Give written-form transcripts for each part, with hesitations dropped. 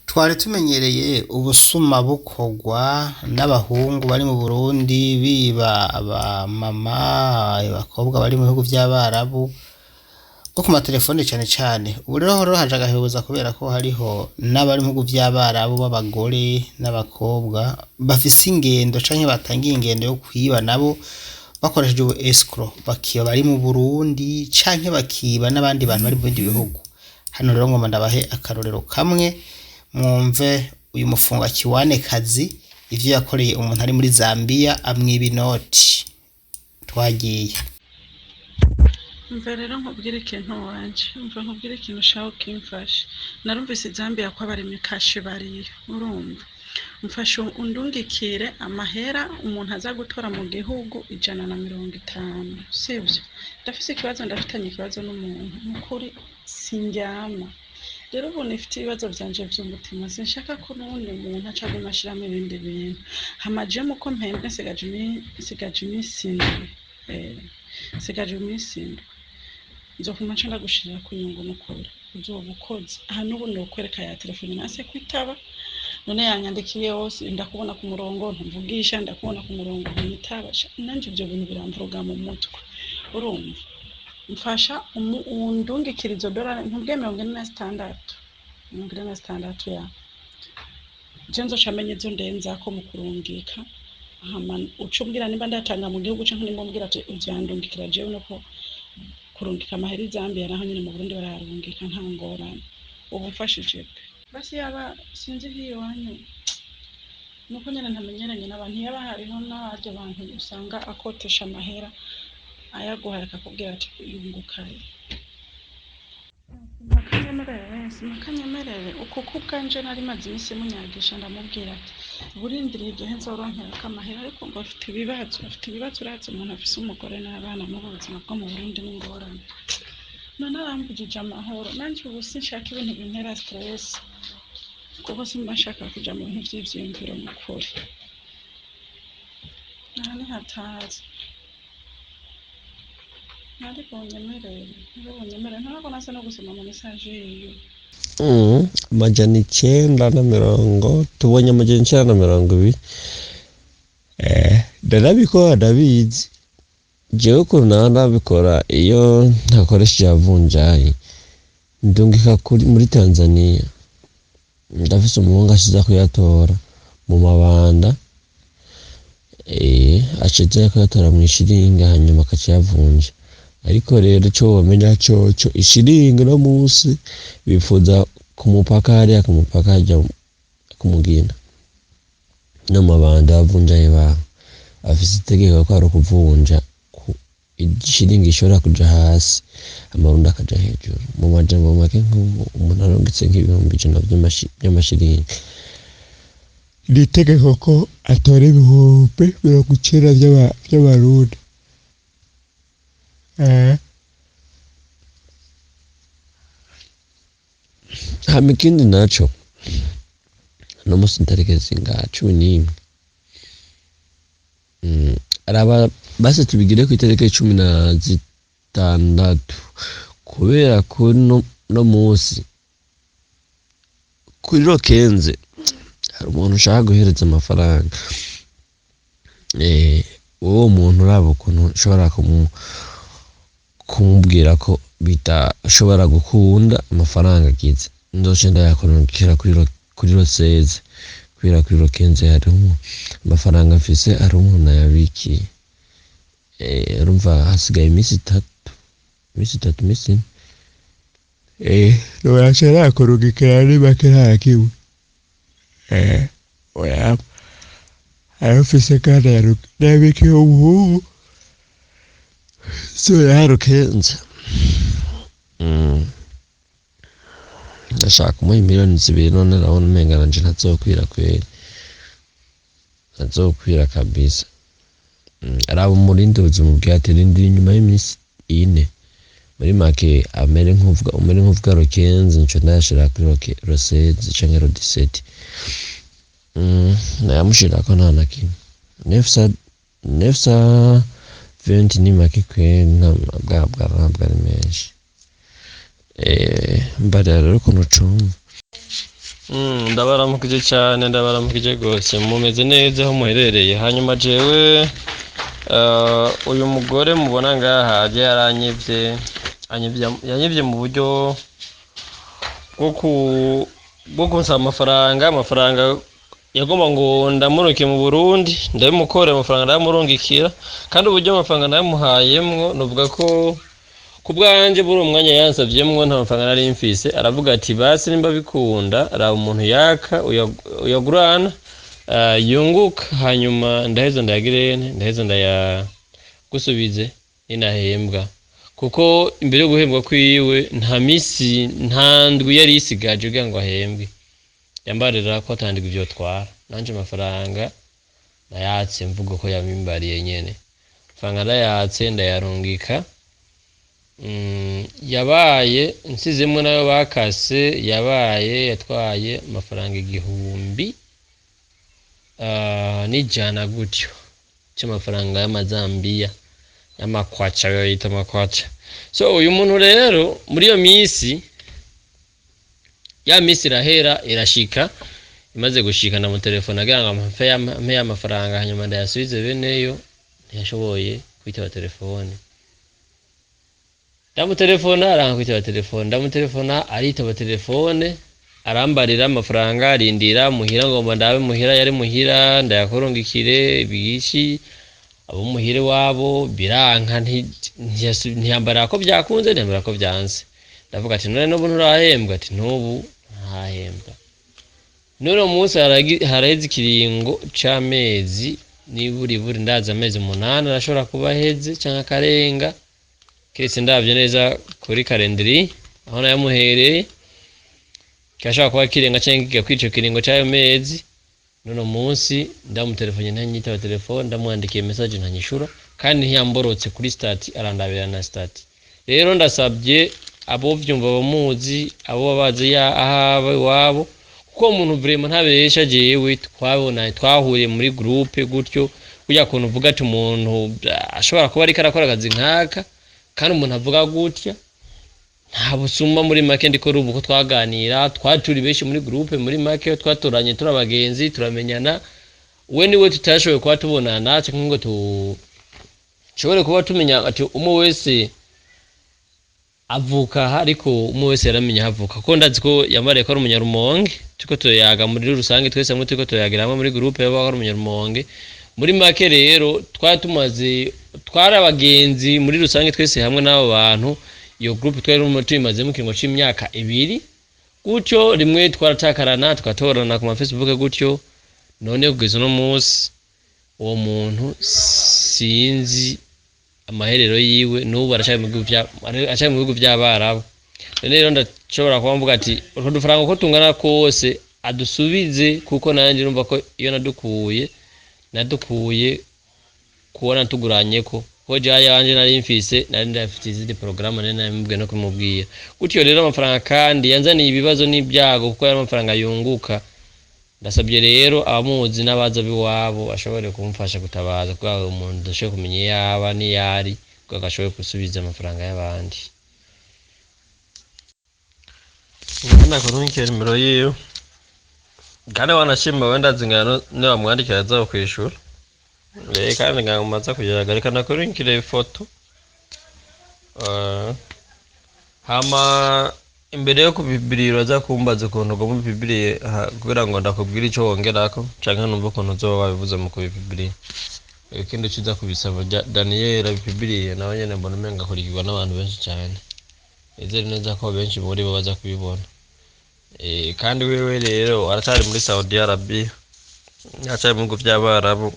Twari tumenyereye ubusuma bukorwa n'abahungu bari mu Burundi biba abamama abakobwa bari mu bihugu by'abarabu bwo ku matelefone cyane. Ubu rero haje agahebuza kubera ko hariho n'abari mu bihugu by'abarabu b'abagore n'abakobwa bafise ingendo canke batangiye ingendo yo kwiba nabo bakoresheje ubu Escro bakiba bari mu Burundi canke bakiba n'abandi bantu bari mu bindi bihugu. Hano rero ngoma ndabahe akarorero kamwe mwumve uyu mufunga kiwane kazi ivyo yakoreye umuntu ari muri Zambia amwiba inoti. Twagiye mva rero nkubwire ikintu wanje nkubwire ikintu ushaka ukimfasha. Narumvise Zambia ko abarimi kashe bariyo urumva mfashe undungikire amahera umuntu aza gutora mu gihugu 150 sivyo. Ndafise ikibazo ndafitanye ikibazo n'umuntu mukuri sinjyama rero ubu nifite ibibazo byanje by'umutima sinshaka ko n'undi muntu aca gumashiramo ibindi bintu hamaje mu ko mpembe sigaje iminsi nzokuma nca ndagushirira ku nyungu mukuru uzobukoze aha n'ubu nokwereka ya telefone nase kwitaba none yanyandikiye yose ndakubona ku murongo ntumvugisha ndakubona ku murongo ntitaba nanje ibyo bintu biramvuruga mu mutwe urumva mfasha undungikira izo dolari ntubwe 46 ya jenzo chamenye zo ndenza ko mukurungika hama ucumbwira nimba ndatanga mu gihugu canke nimbwira ati uvyandungikira jewe no ko kurungika amaheri Zambia naho nyine mu Burundi bararungika nta ngorane ubu mfashije basi yaba sinzi hiyo wanyu nuko nyene ntamenyeranye n'abantu yaba hariho n'abaje abantu usanga akotesha amahera ayaguha akakubwira ati yungukaye makanyemerere uko kubwanje nari maze iminsi munyagisha ndamubwira ati burindiriye igihe nzoronkera kamahera ariko ngo afite ibibazo uratse umuntu afise umugore n'abana mu buzima bwo mu Burundi n'ingorane none arambujije amahoro nanje ubu sinshaka ibintu bintera stress kuko simbashaka kuja mu bintu vy'ivyiyumviro mukuri nani hatazi ariko unyemerere ntabwo nasa no gusoma mu message yiyo amajana 990 tubonye amajana 920 ndarabikora ndabizi jewe ko nabikora iyo ntakoresheje avunjayi ndungika muri Tanzania ndafise umuhungu ashiza kuyatora mu mabanda acize kuyatora mu ishiringa hanyuma akaciyavunja ariko rero cyo bamenya cyo ishiringa no munsi bifuza ku mupaka hariya ku mupaka ajya kumugina no mabanda avunjaye ba afise itegeko ko ari kuvunja ishiringa ishobora kuja hasi amarundi akaja hejuru mu majambo make umuntu arongetse nk'ibihumbi 100 by'amashiringa nitegeko ko atora ibihumbi 90 by'abarundi hama ikindi naco no musi ntarekezi nga 11 araba base tubigire ku itariki 16 kubera ko no musi kuri rokenze hari umuntu ushaka guhereza amafaranga uwo muntu uraba ukuntu ushobora kumubwira ko bitashobora gukunda amafaranga agize ndoce ndayakonokera kuri roseze kubera kuri rokenze harimo amafaranga mfise ari umuntu yabikiye urumva hasigaye iminsi 3 no yashara akorogekera ari bakera kiwe oya ayofise kandi yabikiye ubu so yarukenze ndashaka mu miliyoni 2 none naho umenga nanje ntazokwira kabisa araba umurindi ubuzima bwatera indi nyuma y'iminsi 4 muri make amere nk'uvuga rokenze nco ndashira kuri roseze canke rodiseti nayamushira ko nta nakimwe nefsa 20 ni make kwena bwa menshi mbara rero kuno cumva Ndabaramukije cyane, ndabaramukije rwose, mumeze neza aho muherereye. Hanyuma jewe uyu mugore mubona ngaha aje yanyivye mu buryo bwo kunsaba amafaranga yagomba ngo ndamuruke mu Burundi ndabimukore amafaranga ndamurungikira, kandi uburyo amafaranga ndamuhayemwo nuvuga ko kubwanje buri umwanya yansavyemwo nta mafaranga nari mfise, aravuga ati basi nimba bikunda raba umuntu yaka uyagurana yunguka, hanyuma ndaheza ndayagusubize ninahembwa, kuko imbere yo guhembwa kwiwe nta ndwi yari isigaje kugira ngo ahembwe, yambarira ko atandika ivyo twara, nanje amafaranga ndayatse mvuga ko yamimbariye nyene, amafaranga ndayatse ndayarungika. Yabaye nsizemwo nayo bakase, yatwaye amafaranga 1,100 gutyo cy'amafaranga y'amazambiya y'amakwacha, yoyita amakwacha. So uyu muntu rero muri iyo misi irahera irashika, imaze gushika mu telefone agira ngo ampe amafaranga, hanyuma ndayasubize beneyo, ntiyashoboye kwitaba telefone. Ndamutelefona aritaba telefone, arambarira amafaranga, arindira muhira ngo ndabe muhira, yari muhira ndayakorongikire bigishi abo muhire wabo biranka, ntiyambara ko byakunze, ntiyambara ko byanze. Ndavuga ati none n'ubu nturahembwa? Ati n'ubu ntahembwa. None umunsi haraheze ikiringo c'amezi niburi ndaza amezi 8 arashobora kuba heze canke akarenga, kiretse ndavye neza kuri kalendari aho nayamuhereye, kashaka kuba kirenga canke kigakwica kiringo c'ayo mezi. None umunsi ndamutelefone ntanyitaba telefone, ndamwandikiye message ntanyishura, kandi ntiyamborotse kuri stati, arandabira na stati. Rero ndasabye abo vyumva bamuzi, abo babazi ahaba iwabo, kuko umuntu vraiment ntabesha jewe twahuriye muri groupe gutyo, kuja kuntu uvuga ati umuntu ashobora kuba ariko arakora akazi nkaka, kandi umuntu avuga gutya nta busuma. Muri make ndiko rubu ko twaganira, twaturi benshi muri groupe, muri make twatoranye turabagenzi, turamenyana. We niwe tutashoboye kuba tubonana natwe ngo tushobore kuba tumenya ati umwe wese avuka, ariko umwe wese yaramenya havuka, ko ndazi ko yamare ko ari umunyarumonge, tuko tuyaga muri rusange twese hamwe, tuko tuyagira hamwe muri groupe y'aba ari umunyarumonge. Muri make rero twari abagenzi muri rusange twese hamwe n'abo bantu. Iyo groupe twari tuyimaze mu kiringo c'imyaka 2 gutyo, rimwe twaratakarana tugatorana ku Facebook gutyo. None kugeza no munsi uwo muntu sinzi amaherero yiwe, n'ubu aracaye mu bihugu by'Abarabu. Rero ndashobora kuba mvuga ati utwo dufaranga uko tungana kose adusubize, kuko nanjye numva ko iyo nadukuye kubona tuguranye ko jaya yanje nari mfise, nari ndafite izindi programme nari namubwiye no kumubwira gutyo. Rero amafaranga kandi yanzaniye ibibazo n'ibyago, kuko yari amafaranga yunguka. Ndasabye rero abamuzi n'abaza biwabo ashobore kumfasha gutabaza, kuko umuntu dashobora kumenya yaba ni yari, kuko agashobora gusubiza amafaranga y'abandi. Ngana kurunkira nimero yiwe, kandi wanashima wenda zingano niba mwandikira zaho kwishura, kandi ngamaza kugerageza nakurunkire ifoto. Hama imbere yo kubibirira za kumbaza ukuntu ngo mubibiriye, kugira ngo ndakubwira ico wongerako canke numva ukuntu uzoba wabivuze mu kubibirira. Ikindi kiza kubisaba Daniel bibiriye nawe nyene mbona umenga kurikirwa n'abantu benshi cyane, izere neza ko benshi muri bo baza kubibona. Kandi wewe rero aratari muri Saudi Arabia, yacaye mu bihugu by'Abarabu,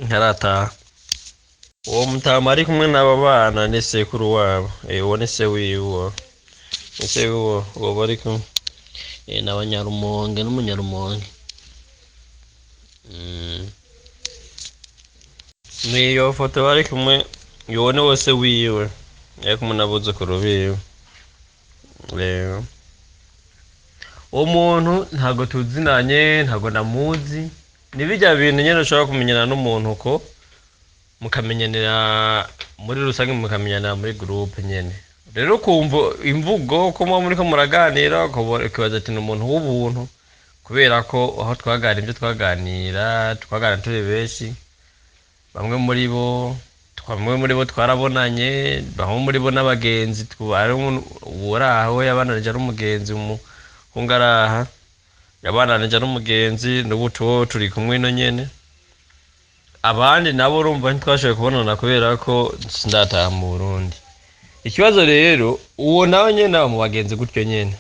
ntarataha. Uwo mutama ari kumwe n'aba bana ni sekuru wabo, uwo ni se wiwe, uwo bari kumwe n'abanyarumonge n'umunyarumonge. Niyo foto bari kumwe, uwo ni wose wiwe, ariko munabuze ku rubiwe. Rero uwo muntu ntago tuzinanye, ntago namuzi, nibijya bintu nyene ushobora kumenyana n'umuntu ko mukamenyanira muri rusange, mukamenyanira muri groupe nyene. Rero kumva imvugo ko muri ko muraganira ukibaza ati n'umuntu w'ubuntu, kubera ko aho twaganira ibyo twaganira turi benshi, bamwe muri bo twarabonanye, bamwe muri bo n'abagenzi twari uraho yabananije ari umugenzi umuhungaraha yabananije ari umugenzi n'ubu turi kumwe no nyene. Abandi nabo urumva ntitwashoboye kubonana kubera ko sindataha mu Burundi. Ikibazo rero uwo nawe nyene mu bagenzi gutyo nyene,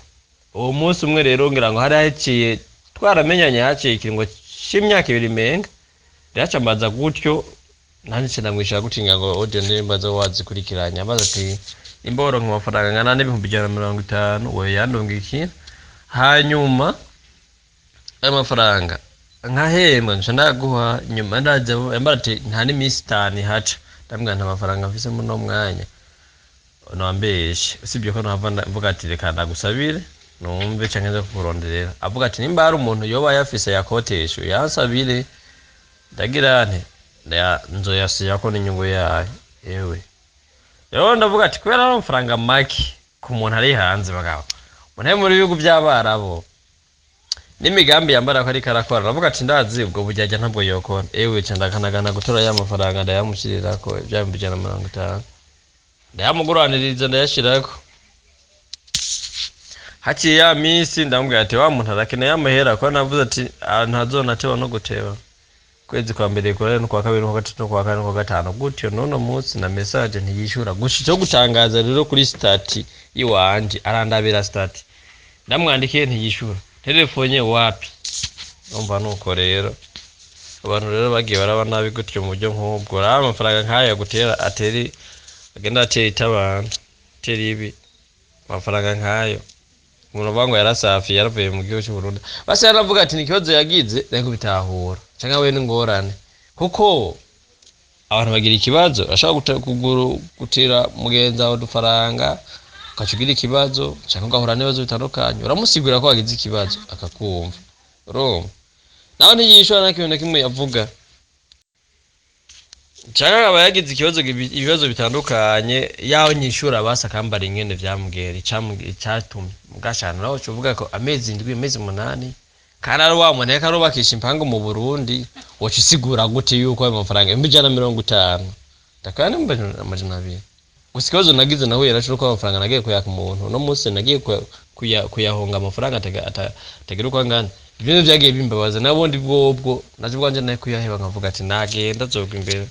uwo munsi umwe rero ngira ngo hari haciye twaramenyanye haciye ikiringo c'imyaka 2 menga, ndaca mbaza gutyo nanje cyenda mwishaka gutinga ngo audio nimba zo wazikurikiranya, maze ati imboro nk'amafaranga ngana n'ibihumbi 150 we yandungikira, hanyuma ayo mafaranga nkahembwa nca ndaguha nyuma ndaje ati nta n'imisi 5 haca ndambwira nta mafaranga mfise mu no mwanya nambeshe, usibye ko nava mvuga ati reka ndagusabire numve canke nza kukuronderera. Avuga ati nimba hari umuntu yoba yafise yakotesho yansabire ndagira nte nzoyasiya ko n'inyungu yayo. Ewe rero ndavuga ati kubera ari amafaranga make ku muntu ari hanze bagabo umuntu muri bihugu by'Abarabo n'imigambi yambara ko ari karakora, ndavuga ati ndazi ubwo bujyaje ntabwo yokora. Ewe candakanagana gutora ya mafaranga ndayamushirira ko ibyambi 150 ndayamuguraniriza ndayashirako. Haciye ya misi ndambwira ati wa muntu arakeneye amahera ko navuze ati ntazonatewa no guteba kwezi kwa mbere kure no kwa kabiri no kwa gatatu no kwa kane no kwa gatanu gutyo none munsi na message ntiyishura gushi cyo gutangaza rero kuri stati iwanje arandabira stati ndamwandikiye ntiyishura telefone wapi. Umva nuko rero abantu rero bagiye baraba nabi gutyo mu buryo nk'ubwo amafaranga nkaya gutera ateri agenda atera itabana teri ibi amafaranga nkayo umuntu bango yarasafi yaravuye mu gihugu cy'u Burundi basi yaravuga ati nikibazo yagize rego bitahura cyangwa we n'ingorane kuko abantu bagira ikibazo ashaka gutera mugenza aho dufaranga ukacugira ikibazo cyangwa ugahura n'ibibazo bitandukanye uramusigurira ko wagize ikibazo akakumva ro naho ntiyishura na kimwe yavuga cyangwa aba yagize ibibazo bitandukanye yaho nyishura basa kambara ingene vyamugera icyatumye mugashana naho cuvuga ko amezi 7 amezi 8 kana ari wa muntu yakarubakisha impango mu Burundi woca isigura gute yuko ayo mafaranga 150 takane amajana 2 gusikibazo nagize naho yarashura ko amafaranga nagiye kuyaka umuntu no munsi nagiye kuyahonga amafaranga atagira uko angana. Ibintu byagiye bimbabaza nabondi bwobwo naje bwanje naye kuyaheba nkavuga ati nagenda zobwa imbere.